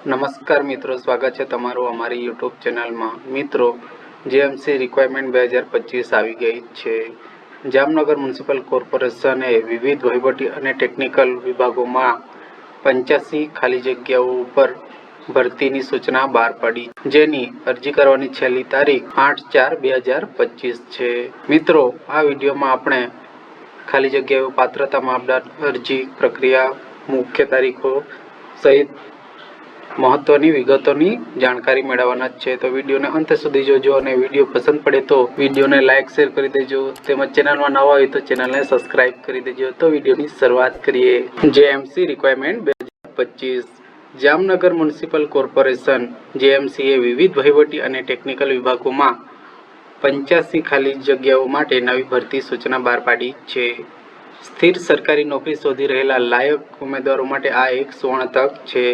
નમસ્કાર મિત્રો, સ્વાગત છે તમારું અમારી યુટ્યુબ ચેનલમાં. મિત્રો, જેએમસી રિક્વાયરમેન્ટ 2025 આવી ગઈ છે. જામનગર મ્યુનિસિપલ કોર્પોરેશને વિવિધ વહીવટી અને ટેકનિકલ વિભાગોમાં 85 ખાલી જગ્યાઓ ઉપર ભરતીની સૂચના બહાર પાડી, જેની અરજી કરવાની છેલ્લી તારીખ 8/4/2025 છે. મિત્રો, આ વિડીયોમાં આપણે ખાલી જગ્યાઓ, પાત્રતા માપદંડ, અરજી પ્રક્રિયા, મુખ્ય તારીખો સહિત મહત્વની વિગતોની જાણકારી મેળવવાના છે. તો વિડીયોને અંત સુધી જોજો અને વિડીયો પસંદ પડે તો વિડીયોને લાઇક, શેર કરી દેજો. તેમજ ચેનલમાં નવા હોય તો ચેનલને સબસ્ક્રાઇબ કરી દેજો. તો વિડીયોની શરૂઆત કરીએ. JMC requirement 2025. Jamnagar municipal corporation જેએમસીએ વિવિધ વહીવટી અને ટેકનિકલ વિભાગોમાં 85 ખાલી જગ્યાઓ માટે નવી ભરતી સૂચના બહાર પાડી છે. સ્થિર સરકારી નોકરી શોધી રહેલા લાયક ઉમેદવારો માટે આ એક સુવર્ણ તક છે.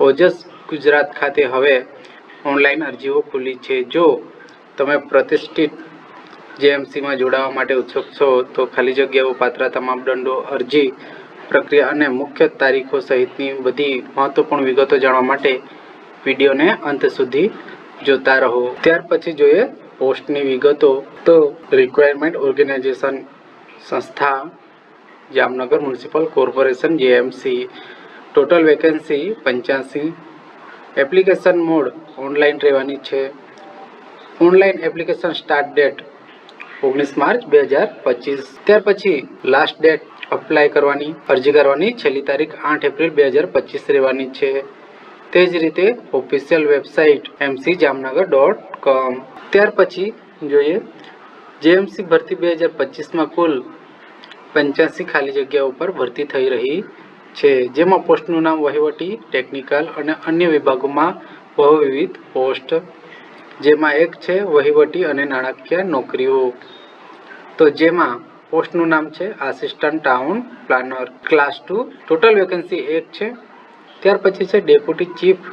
ઓજસ ગુજરાત ખાતે હવે ઓનલાઈન અરજીઓ ખુલ્લી છે. જો તમે પ્રતિષ્ઠિત જેએમસીમાં જોડાવા માટે ઉત્સુક છો તો ખાલી જગ્યાઓ, પાત્રતા માપદંડો, અરજી પ્રક્રિયા અને મુખ્ય તારીખો સહિતની બધી મહત્વપૂર્ણ વિગતો જાણવા માટે વિડીયોને અંત સુધી જોતા રહો. ત્યાર પછી જોઈએ પોસ્ટની વિગતો. તો રિક્વાયરમેન્ટ ઓર્ગેનાઇઝેશન સંસ્થા Jamnagar municipal corporation JMC. Total vacancy 85. Application mode online રહેવાની છે. Online application start date 19 March 2025. ત્યાર પછી લાસ્ટ ડેટ અપ્લાય કરવાની, અરજી કરવાની છેલ્લી તારીખ 8 એપ્રિલ 2025 રહેવાની છે. તે જ રીતે ઓફિશિયલ વેબસાઇટ mcjamnagar.com. ત્યાર પછી જોઈએ જેએમસી ભરતી 2025માં કુલ 85 ખાલી જગ્યાઓ પર ભરતી થઈ રહી છે, જેમાં પોસ્ટનું નામ વહીવટી, ટેકનિકલ અને અન્ય વિભાગોમાં બહુવિધ પોસ્ટ, જેમાં એક છે વહીવટી અને નાણાકીય નોકરીઓ. તો જેમાં પોસ્ટનું નામ છે assistant town planar, class 2. Total vacancy 1 છે. ત્યાર પછી છે deputy chief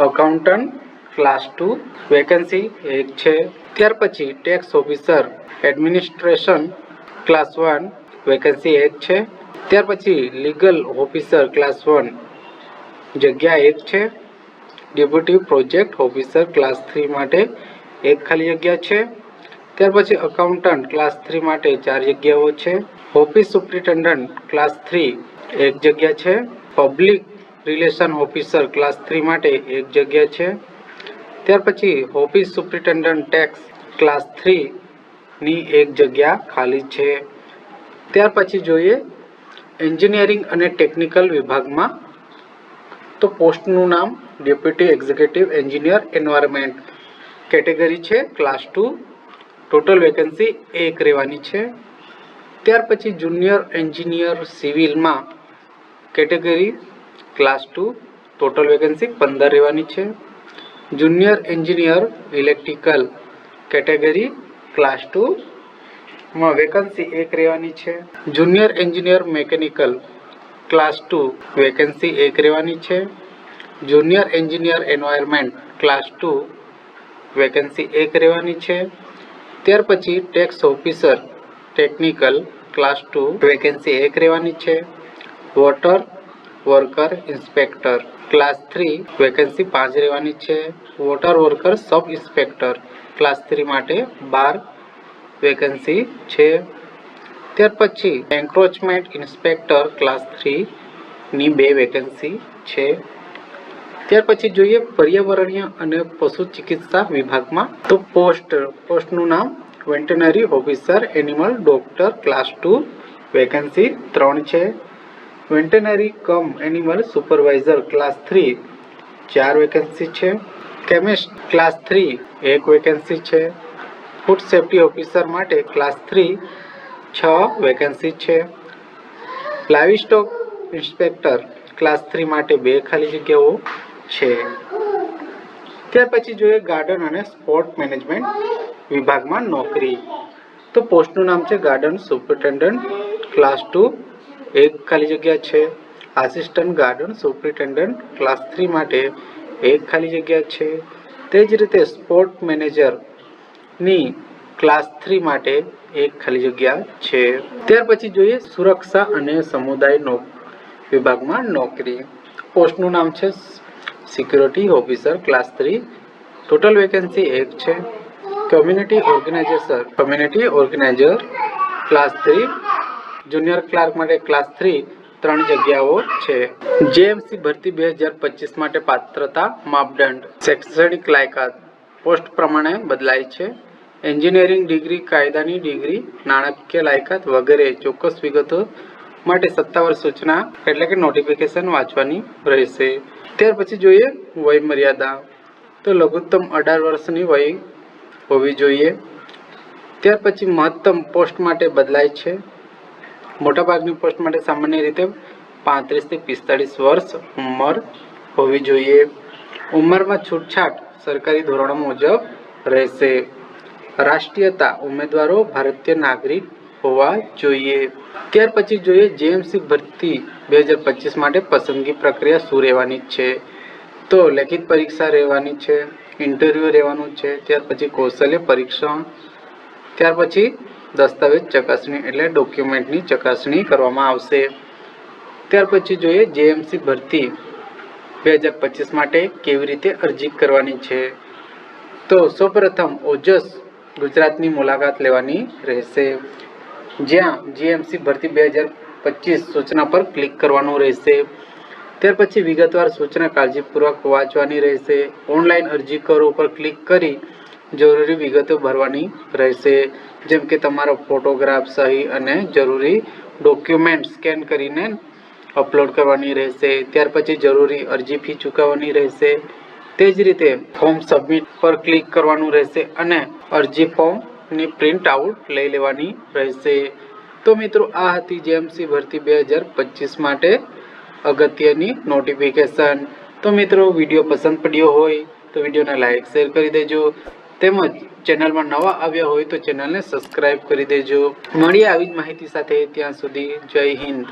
accountant, class 2, vacancy 1 છે. ત્યાર પછી tax officer administration, class 1, vacancy 1 છે. ત્યાર પછી લીગલ ઓફિસર, ક્લાસ 1, જગ્યા 1 છે. ડેપ્યુટી પ્રોજેક્ટ ઓફિસર, ક્લાસ 3 માટે 1 ખાલી જગ્યા છે. ત્યાર પછી એકાઉન્ટન્ટ, ક્લાસ 3 માટે 4 જગ્યાઓ છે. ઓફિસ સુપ્રિન્ટેન્ડન્ટ, ક્લાસ 3, 1 જગ્યા છે. પબ્લિક રિલેશન ઓફિસર, ક્લાસ 3 માટે 1 જગ્યા છે. ત્યાર પછી ઓફિસ સુપ્રિન્ટેન્ડન્ટ ટેક્સ, ક્લાસ 3 ની 1 જગ્યા ખાલી છે. ત્યાર પછી જોઈએ એન્જિનિયરિંગ અને ટેકનિકલ વિભાગમાં. તો પોસ્ટનું નામ deputy executive engineer environment, category છે ક્લાસ 2. ટોટલ વેકેન્સી 1 રહેવાની છે. ત્યાર પછી જુનિયર એન્જિનિયર સિવિલમાં, કેટેગરી ક્લાસ 2. ટોટલ વેકેન્સી 15 રહેવાની છે. Junior engineer electrical, category class 2 માં વેકેન્સી 1 રહેવાની છે. Junior engineer mechanical, class 2, vacancy 1 રહેવાની છે. Junior engineer environment, class 2, vacancy 1 રહેવાની છે. ત્યાર પછી tax officer technical, class 2, vacancy 1 રહેવાની છે. Water worker inspector, class 3, vacancy 5 રહેવાની છે. Water worker sub inspector, class 3 માટે 12 વેકેન્સી છે. ત્યાર પછી એન્ક્રોચમેન્ટ ઇન્સ્પેક્ટર, ક્લાસ 3 ની 2 વેકેન્સી છે. ત્યાર પછી જોઈએ પર્યાવરણીય અને પશુ ચિકિત્સા વિભાગમાં. તો પોસ્ટનું નામ veterinary officer animal doctor, class 2, vacancy 3 છે. વેટરનરી કમ એનિમલ સુપરવાઇઝર, ક્લાસ 3, 4 વેકેન્સી છે. કેમિસ્ટ, ક્લાસ 3, 1 વેકેન્સી છે. ફૂડ સેફ્ટી ઓફિસર માટે ક્લાસ 3, 6 વેકેન્સી છે. લાઇવસ્ટોક ઇન્સ્પેક્ટર, ક્લાસ 3 માટે 2 ખાલી જગ્યાઓ છે. ત્યાર પછી જોઈએ ગાર્ડન અને સ્પોર્ટ મેનેજમેન્ટ વિભાગમાં નોકરી. તો પોસ્ટનું નામ છે ગાર્ડન સુપરિન્ટેન્ડન્ટ, ક્લાસ 2, 1 ખાલી જગ્યા છે. આસિસ્ટન્ટ ગાર્ડન સુપરિન્ટેન્ડન્ટ, ક્લાસ 3 માટે 1 ખાલી જગ્યા છે. તે જ રીતે સ્પોર્ટ મેનેજરની ક્લાસ 3 માટે 1 ખાલી જગ્યા છે. ત્યાર પછી જોઈએ સુરક્ષા અને સમુદાય વિભાગમાં નોકરી. પોસ્ટનું નામ છે security officer class 3. Total vacancy 1 છે. Community organiser class 3. Junior clerk માટે ક્લાસ 3 3 જગ્યાઓ છે. જેએમસી ભરતી 2025 માટે પાત્રતા માપદંડ શૈક્ષણિક લાયકાત પોસ્ટ પ્રમાણે બદલાય છે. એન્જિનિયરિંગ ડિગ્રી, કાયદાની ડિગ્રી, નાણાકીય લાયકાત વગેરે ચોક્કસ વિગતો માટે સત્તાવાર સૂચના એટલે કે નોટિફિકેશન વાંચવાની રહેશે. ત્યાર પછી જોઈએ વય મર્યાદા. તો લઘુત્તમ 18 વર્ષની વય હોવી જોઈએ. ત્યાર પછી મહત્તમ પોસ્ટ માટે બદલાય છે. મોટાભાગની પોસ્ટ માટે સામાન્ય રીતે 35 થી 45 વર્ષ ઉંમર હોવી જોઈએ. ઉંમરમાં છૂટછાટ સરકારી ધોરણો મુજબ રહેશે. રાષ્ટ્રીયતા ઉમેદવારો ભારતીય નાગરિક હોવા જોઈએ. ત્યાર પછી જોઈએ જેએમસી ભરતી 2025 માટે પસંદગી પ્રક્રિયા શું રહેવાની છે. તો લેખિત પરીક્ષા રહેવાની છે, ઇન્ટરવ્યૂ રહેવાનું છે, ત્યાર પછી કૌશલ્ય પરીક્ષણ, ત્યાર પછી દસ્તાવેજ ચકાસણી એટલે ડોક્યુમેન્ટની ચકાસણી કરવામાં આવશે. ત્યાર પછી જોઈએ જેએમસી ભરતી 2025 માટે કેવી રીતે અરજી કરવાની છે. તો સૌપ્રથમ ઓજસ ગુજરાતની મુલાકાત લેવાની રહેશે, જ્યાં જીએમસી ભરતી 2025 સૂચના પર ક્લિક કરવાનું રહેશે. ત્યાર પછી વિગતવાર સૂચના કાળજીપૂર્વક વાંચવાની રહેશે. ઓનલાઈન અરજી કરો ઉપર ક્લિક કરી જરૂરી વિગતો ભરવાની રહેશે, જેમ કે તમારો ફોટોગ્રાફ, સહી અને જરૂરી ડોક્યુમેન્ટ સ્કેન કરીને અપલોડ કરવાની રહેશે. ત્યાર પછી જરૂરી અરજી ફી ચૂકવવાની રહેશે. તે જ રીતે ફોર્મ સબમિટ પર ક્લિક કરવાનું રહેશે અને અરજી ફોર્મની પ્રિન્ટ આઉટ લઈ લેવાની રહેશે. તો મિત્રો આ હતી જેએમસી ભરતી 2025 માટે અગત્યની નોટિફિકેશન. તો મિત્રો વિડીયો પસંદ પડ્યો હોય તો વિડીયોને લાઈક શેર કરી દેજો, તેમજ ચેનલમાં નવા આવ્યા હોય તો ચેનલને સબસ્ક્રાઇબ કરી દેજો. મળીએ આવી જ માહિતી સાથે. ત્યાં સુધી જય હિન્દ.